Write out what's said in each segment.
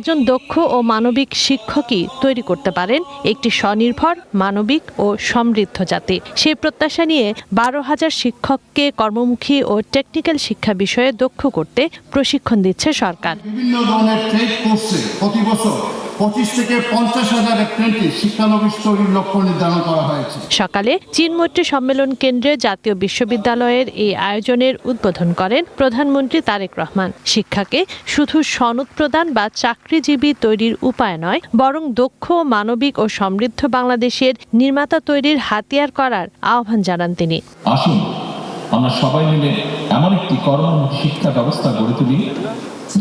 একজন দক্ষ ও মানবিক শিক্ষকই তৈরি করতে পারেন একটি স্বনির্ভর, মানবিক ও সমৃদ্ধ জাতি। সেই প্রত্যাশা নিয়ে 12,000 শিক্ষককে কর্মমুখী ও টেকনিক্যাল শিক্ষা বিষয়ে দক্ষ করতে প্রশিক্ষণ দিচ্ছে সরকার। বিভিন্ন ধরনের ট্রেড কোর্সে প্রতি বছর 25 থেকে 50,000 অ্যাপ্রেন্টিস শিক্ষানবিশ তৈরির লক্ষ্য নির্ধারণ করা হয়েছে। সকালে চীনমৈত্রী সম্মেলন কেন্দ্রে জাতীয় বিশ্ববিদ্যালয়ের এই আয়োজনের উদ্বোধন করেন প্রধানমন্ত্রী তারেক রহমান। শিক্ষাকে শুধু সনদ প্রদান বা চাকরিজীবী তৈরির উপায় নয়, বরং দক্ষ, মানবিক ও সমৃদ্ধ বাংলাদেশের নির্মাতা তৈরির হাতিয়ার করার আহ্বান জানান তিনি। আসুন আমরা সবাই মিলে এমন একটি কর্মমুখী শিক্ষা ব্যবস্থা গড়ে তুলি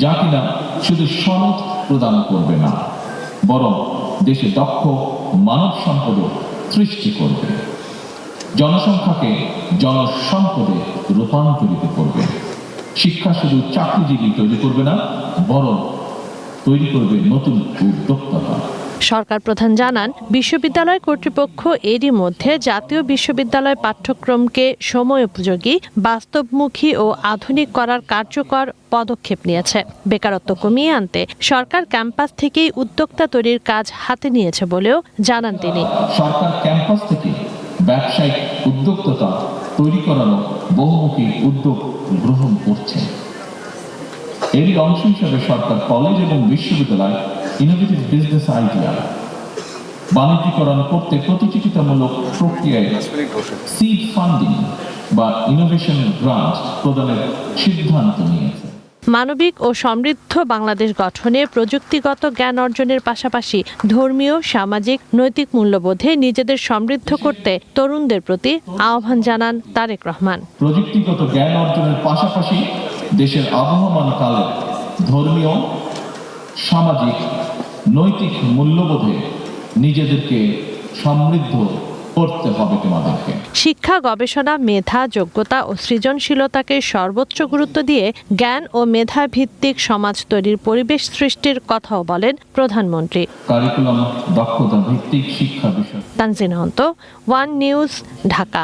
যা কিনা শুধু সনদ প্রদান করবে না, বরং দেশে দক্ষ মানব সম্পদ সৃষ্টি করবে, জনসংখ্যাকে জনসম্পদে রূপান্তরিত করবে। শিক্ষা শুধু চাকরিজীবী তৈরি করবে না, বরং তৈরি করবে নতুন উদ্যোক্তা। সরকার প্রধান জানান, বিশ্ববিদ্যালয় কর্তৃপক্ষ এরই মধ্যে জাতীয় বিশ্ববিদ্যালয় পাঠ্যক্রমকে সময়োপযোগী, বাস্তবমুখী ও আধুনিক করার কার্যকর পদক্ষেপ নিয়েছে। বেকারত্ব কমিয়ে আনতে সরকার ক্যাম্পাস থেকেই উদ্যোক্তা তৈরির কাজ হাতে নিয়েছে বলেও জানান তিনি। সরকার ক্যাম্পাস থেকে ব্যবসায়িক উদ্যোক্তা তৈরি করানো বহুমুখী উদ্যোগ গ্রহণ করছে। এরই অংশ হিসেবে সরকার কলেজ এবং বিশ্ববিদ্যালয় ইনোভেটিভ বিজনেস আইডিয়া বাণিজ্যিকরণ করতে প্রতিযোগিতামূলক প্রক্রিয়ায় সিড ফান্ডিং বা ইনোভেশন গ্রান্ট প্রদানের সিদ্ধান্ত নিয়েছে। মানবিক ও সমৃদ্ধ বাংলাদেশ গঠনে প্রযুক্তিগত জ্ঞান অর্জনের পাশাপাশি ধর্মীয়, সামাজিক, নৈতিক মূল্যবোধে নিজেদের সমৃদ্ধ করতে তরুণদের প্রতি আহ্বান জানান তারেক রহমান। প্রযুক্তিগত জ্ঞান অর্জনের পাশাপাশি দেশের আবহমান কালে ধর্মীয়, সামাজিক, নৈতিক মূল্যবোধে নিজেদেরকে সমৃদ্ধ করতে হবে তোমাদেরকে। শিক্ষা, গবেষণা, মেধা, যোগ্যতা ও সৃজনশীলতাকে সর্বোচ্চ গুরুত্ব দিয়ে জ্ঞান ও মেধা ভিত্তিক সমাজ তৈরির পরিবেশ সৃষ্টির কথাও বলেন প্রধানমন্ত্রী। কারিকুলাম, দক্ষতা ভিত্তিক শিক্ষা বিষয়। তানজিন হন্ত, ওয়ান নিউজ, ঢাকা।